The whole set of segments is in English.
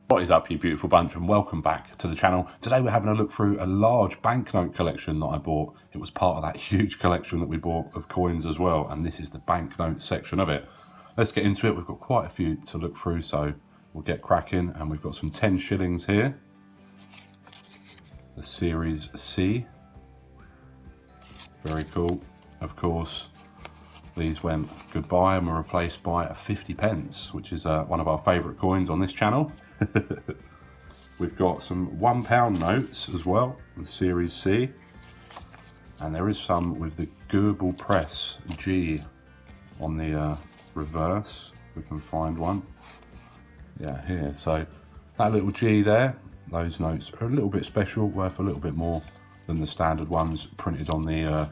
What is up, you beautiful bunch, and welcome back to the channel. Today we're having a look through a large banknote collection that I bought. It was part of that huge collection that we bought of coins as well, and this is the banknote section of it. Let's get into it. We've got quite a few to look through, so we'll get cracking. And we've got some 10 shillings here. The Series C. Very cool. Of course, these went goodbye and were replaced by a 50p, which is one of our favourite coins on this channel. We've got some £1 notes as well, the Series C, and there is some with the Goebel press G on the reverse. We can find one, yeah, here. So that little G there, those notes are a little bit special, worth a little bit more than the standard ones printed on the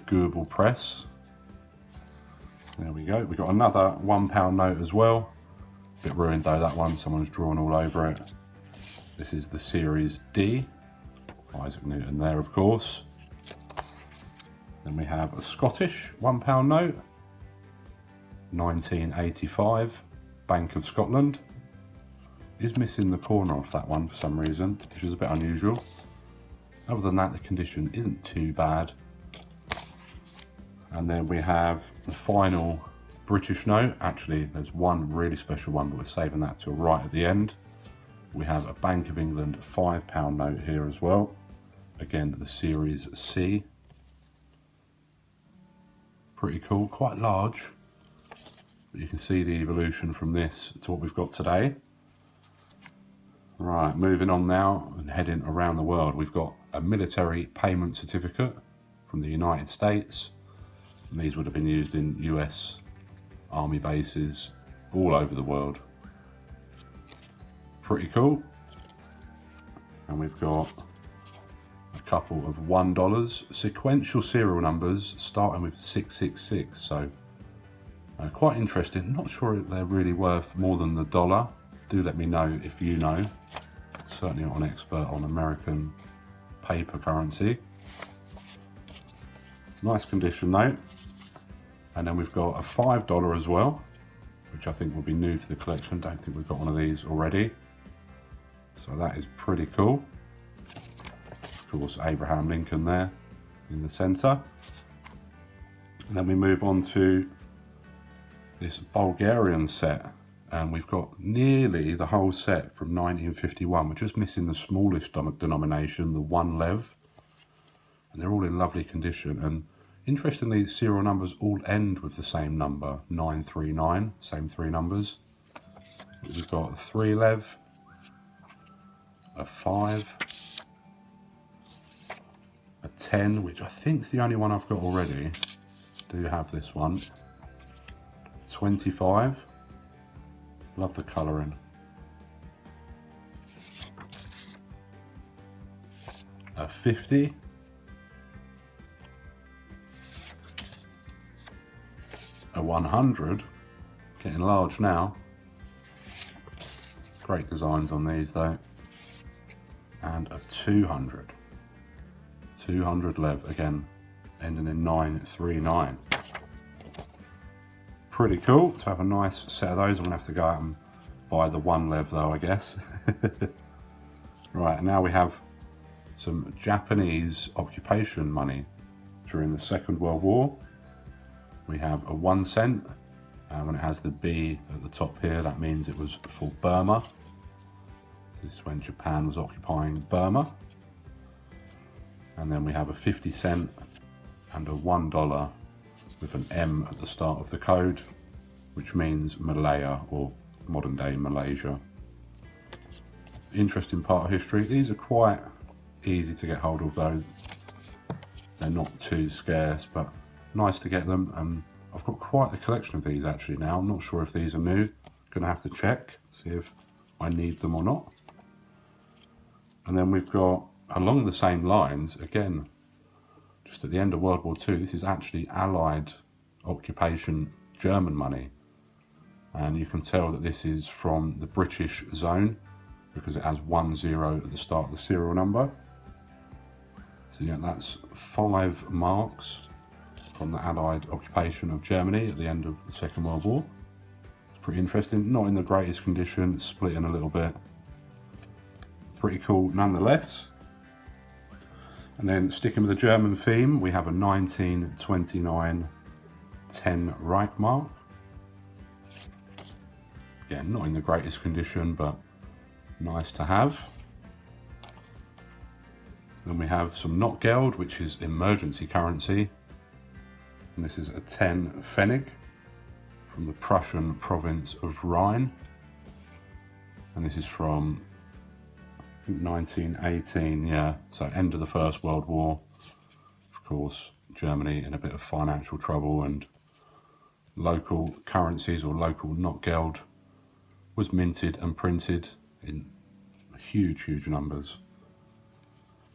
Goebel press. There we go. We've got another £1 note as well. Bit ruined though, that one, someone's drawn all over it. This is the Series D, Isaac Newton there of course. Then we have a Scottish £1 note, 1985, Bank of Scotland. Is missing the corner off that one for some reason, which is a bit unusual. Other than that, the condition isn't too bad. And then we have the final British note. Actually, there's one really special one, but we're saving that till right at the end. We have a Bank of England £5 note here as well. Again, the Series C. Pretty cool, quite large. But you can see the evolution from this to what we've got today. Right, moving on now and heading around the world. We've got a military payment certificate from the United States. And these would have been used in US army bases all over the world. Pretty cool. And we've got a couple of $1 sequential serial numbers starting with 666. So quite interesting. Not sure if they're really worth more than the dollar. Do let me know if you know. Certainly not an expert on American paper currency. Nice condition though. And then we've got a $5 as well, which I think will be new to the collection. Don't think we've got one of these already. So that is pretty cool. Of course, Abraham Lincoln there in the center. And then we move on to this Bulgarian set. And we've got nearly the whole set from 1951. We're just missing the smallest denomination, the 1 lev. And they're all in lovely condition. And interestingly, the serial numbers all end with the same number, 939, same 3 numbers. We've got a 3 lev, a 5, a 10, which I think is the only one I've got already. Do have this one. 25, love the colouring. A 50. A 100, getting large now. Great designs on these though. And a 200. 200 lev, again, ending in 939. Pretty cool to have a nice set of those. I'm gonna have to go out and buy the 1 lev though, I guess. Right, now we have some Japanese occupation money during the Second World War. We have a 1 cent, and when it has the B at the top here, that means it was for Burma. This is when Japan was occupying Burma. And then we have a 50 cent and a $1 with an M at the start of the code, which means Malaya or modern day Malaysia. Interesting part of history. These are quite easy to get hold of though. They're not too scarce, but nice to get them. I've got quite a collection of these actually now. I'm not sure if these are new. Gonna have to check, see if I need them or not. And then we've got, along the same lines, again, just at the end of World War II, this is actually Allied occupation German money. And you can tell that this is from the British zone because it has 10 at the start of the serial number. So yeah, that's 5 marks from the Allied occupation of Germany at the end of the Second World War. It's Pretty interesting, not in the greatest condition, splitting a little bit. Pretty cool nonetheless. And then sticking with the German theme, we have a 1929 10 Reich mark. Again, not in the greatest condition, but nice to have. Then we have some not geld, which is emergency currency. And this is a 10 Pfennig from the Prussian province of Rhine. And this is from 1918, yeah, so end of the First World War. Of course, Germany in a bit of financial trouble, and local currencies, or local not geld, was minted and printed in huge numbers.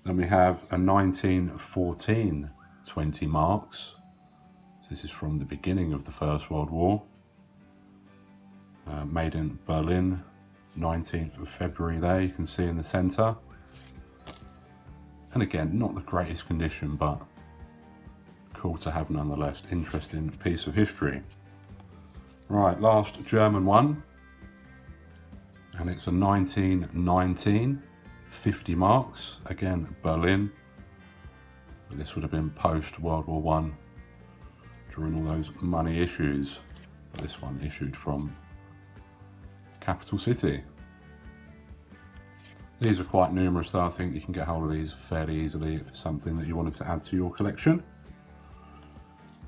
Then we have a 1914 20 marks. So this is from the beginning of the First World War. Made in Berlin, 19th of February there, you can see in the centre. And again, not the greatest condition, but cool to have nonetheless. Interesting piece of history. Right, last German one. And it's a 1919 50 marks, again Berlin. But this would have been post World War One, during all those money issues. But this one issued from capital city. These are quite numerous though. I think you can get hold of these fairly easily if it's something that you wanted to add to your collection.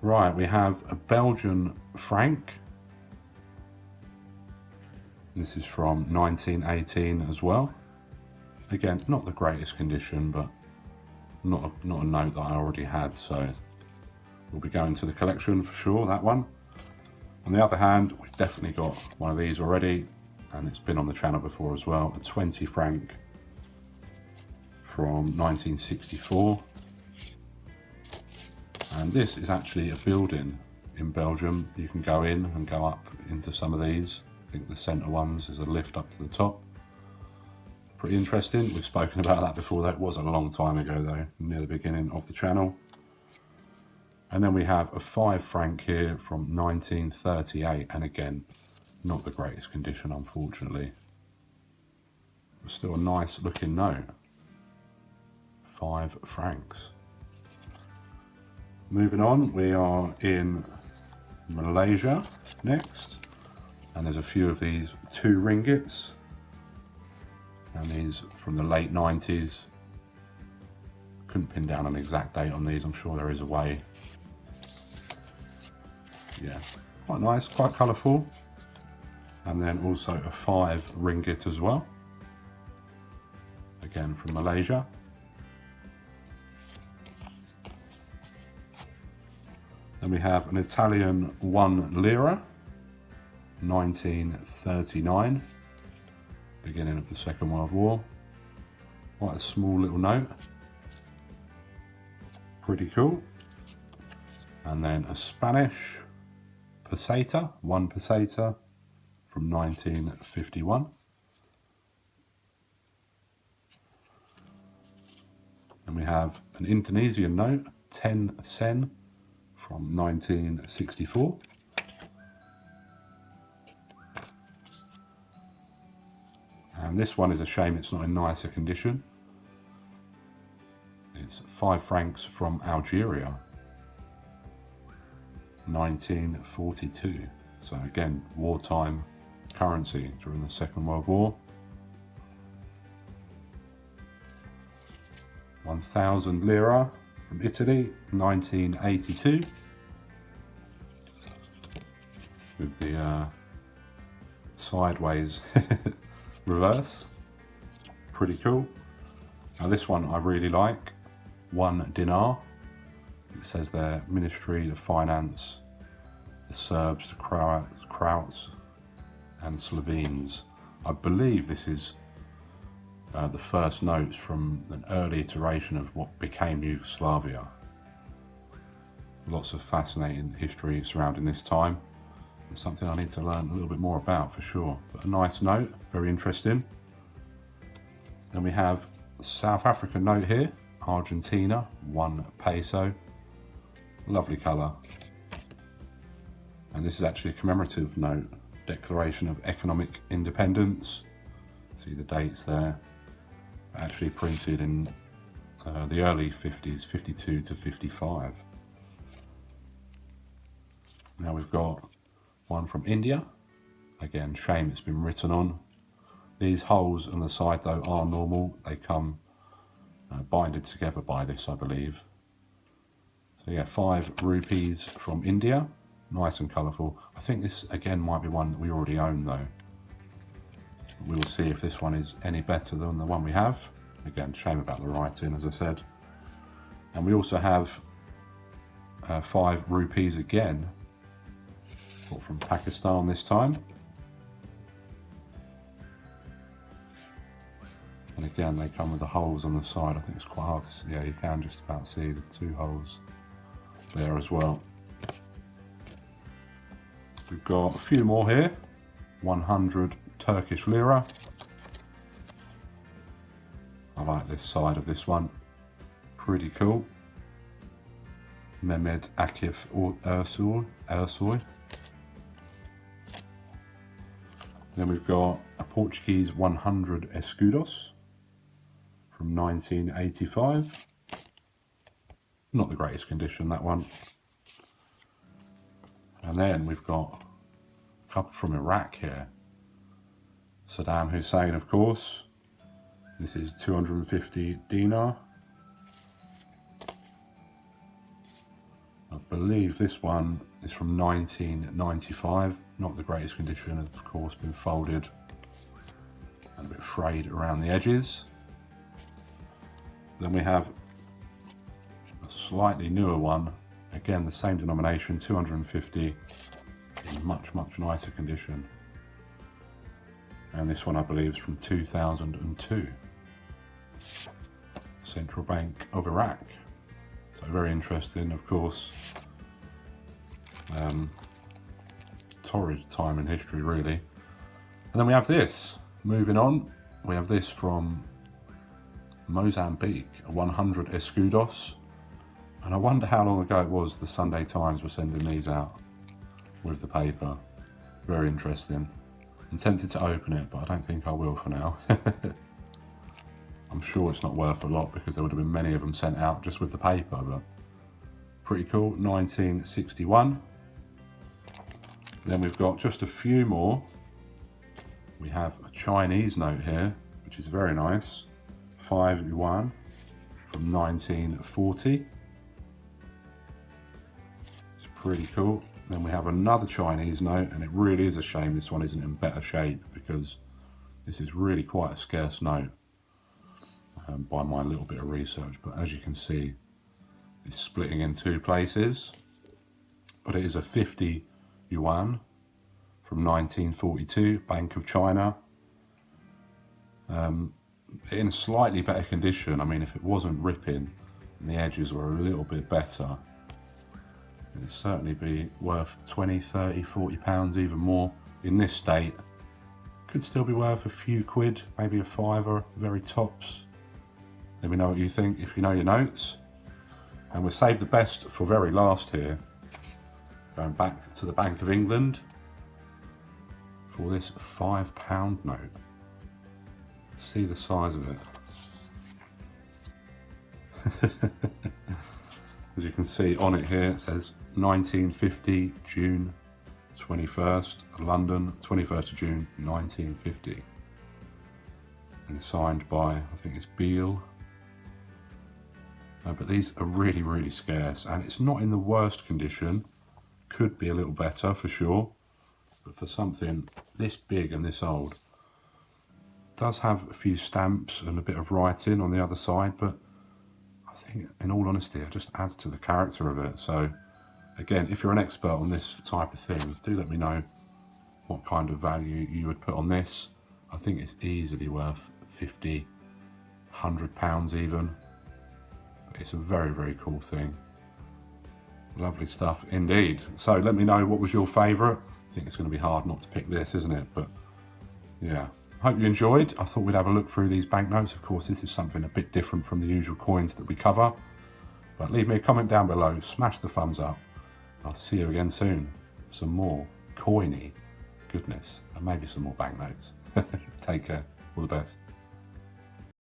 Right, we have a Belgian franc. This is from 1918 as well. Again, not the greatest condition, but not a note that I already had, so we'll be going to the collection for sure, that one. On the other hand, we've definitely got one of these already, and it's been on the channel before as well, a 20 franc from 1964. And this is actually a building in Belgium. You can go in and go up into some of these. I think the centre ones is a lift up to the top. Pretty interesting. We've spoken about that before. That was a long time ago though, near the beginning of the channel. And then we have a 5 franc here from 1938, and again, not the greatest condition unfortunately. But still a nice looking note. 5 francs. Moving on, we are in Malaysia next. And there's a few of these 2 ringgits. And these from the late 90s. Couldn't pin down an exact date on these, I'm sure there is a way. Yeah, quite nice, quite colourful. And then also a 5 ringgit as well. Again from Malaysia. Then we have an Italian 1 lira, 1939, beginning of the Second World War. Quite a small little note. Pretty cool. And then a Spanish peseta, 1 peseta from 1951. And we have an Indonesian note, 10 sen from 1964. And this one is a shame it's not in nicer condition. It's 5 francs from Algeria, 1942. So again, wartime currency during the Second World War. 1,000 lira from Italy, 1982. With the sideways reverse. Pretty cool. Now this one I really like. 1 dinar. It says there, Ministry of Finance, the Serbs, the Croats and Slovenes. I believe this is the first notes from an early iteration of what became Yugoslavia. Lots of fascinating history surrounding this time. It's something I need to learn a little bit more about for sure. But a nice note, very interesting. Then we have a South African note here, Argentina, 1 peso. Lovely colour. And this is actually a commemorative note Declaration of Economic Independence. See the dates there. Actually printed in the early 50s, 52 to 55. Now we've got one from India. Again, shame it's been written on. These holes on the side though are normal. They come binded together by this, I believe. So yeah, 5 rupees from India. Nice and colourful. I think this again might be one that we already own though. We will see if this one is any better than the one we have. Again, shame about the writing, as I said. And we also have 5 rupees again, bought from Pakistan this time. And again, they come with the holes on the side. I think it's quite hard to see. Yeah, you can just about see the 2 holes there as well. We've got a few more here. 100 Turkish lira. I like this side of this one. Pretty cool. Mehmed Akif Ersoy. Then we've got a Portuguese 100 escudos from 1985. Not the greatest condition, that one. And then we've got a couple from Iraq here. Saddam Hussein, of course. This is 250 dinar. I believe this one is from 1995. Not the greatest condition, of course, been folded and a bit frayed around the edges. Then we have a slightly newer one. Again, the same denomination, 250, in much, much nicer condition. And this one, I believe, is from 2002. Central Bank of Iraq. So very interesting, of course. Torrid time in history, really. And then we have this. Moving on, we have this from Mozambique, a 100 escudos. And I wonder how long ago it was the Sunday Times were sending these out with the paper. Very interesting. I'm tempted to open it, but I don't think I will for now. I'm sure it's not worth a lot because there would have been many of them sent out just with the paper, but pretty cool. 1961. Then we've got just a few more. We have a Chinese note here, which is very nice. 5 yuan from 1940. It's pretty cool. Then we have another Chinese note, and it really is a shame this one isn't in better shape because this is really quite a scarce note by my little bit of research. But as you can see, it's splitting in 2 places. But it is a 50 yuan from 1942, Bank of China. In slightly better condition. I mean, if it wasn't ripping and the edges were a little bit better, it'd certainly be worth 20, 30, 40 pounds, even more. In this state, could still be worth a few quid, maybe a fiver, very tops. Let me know what you think if you know your notes. And we'll save the best for very last here. Going back to the Bank of England for this £5 note. See the size of it. As you can see on it here, it says 1950, June 21st, London, 21st of June, 1950. And signed by, I think it's Beale. But these are really, really scarce, and it's not in the worst condition. Could be a little better for sure, but for something this big and this old, it does have a few stamps and a bit of writing on the other side, but I think in all honesty it just adds to the character of it. So again, if you're an expert on this type of thing, do let me know what kind of value you would put on this. I think it's easily worth 50, £100 even. It's a very, very cool thing. Lovely stuff indeed. So let me know what was your favourite. I think it's going to be hard not to pick this, isn't it? But yeah, hope you enjoyed. I thought we'd have a look through these banknotes. Of course, this is something a bit different from the usual coins that we cover. But leave me a comment down below, smash the thumbs up. I'll see you again soon for some more coiny goodness, and maybe some more banknotes. Take care. All the best.